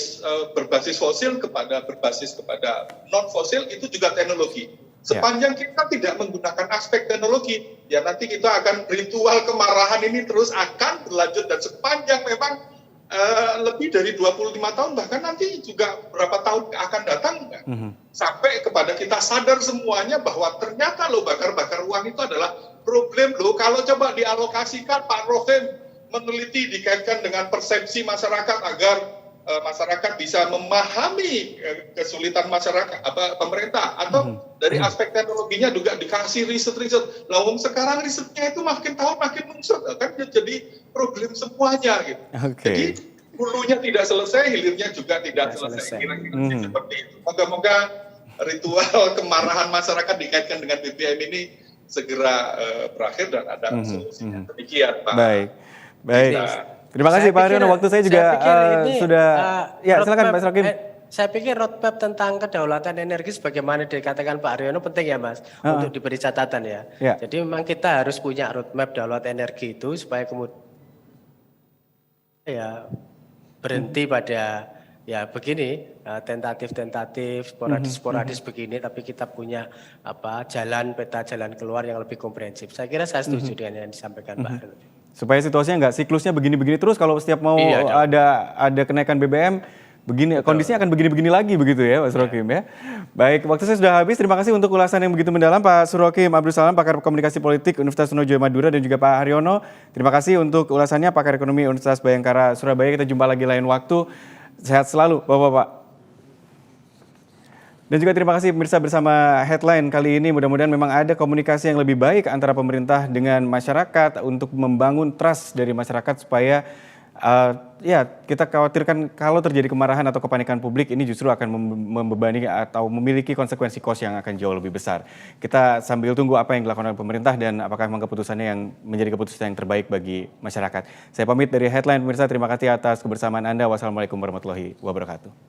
berbasis fosil berbasis kepada non fosil, itu juga teknologi. Sepanjang kita tidak menggunakan aspek teknologi, ya nanti kita akan ritual kemarahan ini terus akan berlanjut, dan sepanjang memang lebih dari 25 tahun, bahkan nanti juga berapa tahun akan datang, sampai kepada kita sadar semuanya bahwa ternyata bakar-bakar uang itu adalah problem kalau coba dialokasikan. Pak Rohim meneliti dikaitkan dengan persepsi masyarakat agar masyarakat bisa memahami kesulitan masyarakat pemerintah, atau dari aspek teknologinya juga dikasih riset. Sekarang risetnya itu makin tahun makin muncul, kan jadi problem semuanya gitu. Jadi hulunya tidak selesai, hilirnya juga tidak selesai. Kira-kira seperti itu. Moga-moga ritual kemarahan masyarakat dikaitkan dengan BBM ini segera berakhir dan ada solusinya. Demikian, Pak. Baik. Terima kasih Pak Haryono, waktu saya juga sudah, ya silakan Mas Rohim. Saya pikir roadmap tentang kedaulatan energi sebagaimana dikatakan Pak Haryono penting ya Mas, untuk diberi catatan ya. Jadi memang kita harus punya roadmap daulat energi itu supaya kemudian ya berhenti pada ya begini, tentatif, sporadis begini, tapi kita punya peta jalan keluar yang lebih komprehensif. Saya kira saya setuju dengan yang disampaikan Pak Haryono. Supaya situasinya nggak siklusnya begini-begini terus, kalau setiap mau ada kenaikan BBM, begini kondisinya akan begini-begini lagi begitu ya Mas Rohim ya. Baik, waktu saya sudah habis. Terima kasih untuk ulasan yang begitu mendalam Pak Surokim Abdul Salam, pakar komunikasi politik Universitas Trunojoyo Madura, dan juga Pak Haryono. Terima kasih untuk ulasannya, pakar ekonomi Universitas Bhayangkara Surabaya. Kita jumpa lagi lain waktu. Sehat selalu Bapak-bapak. Dan juga terima kasih pemirsa bersama Headline kali ini. Mudah-mudahan memang ada komunikasi yang lebih baik antara pemerintah dengan masyarakat untuk membangun trust dari masyarakat supaya kita khawatirkan kalau terjadi kemarahan atau kepanikan publik ini justru akan membebani atau memiliki konsekuensi kos yang akan jauh lebih besar. Kita sambil tunggu apa yang dilakukan oleh pemerintah dan apakah memang keputusannya yang menjadi keputusan yang terbaik bagi masyarakat. Saya pamit dari Headline pemirsa, terima kasih atas kebersamaan Anda. Wassalamualaikum warahmatullahi wabarakatuh.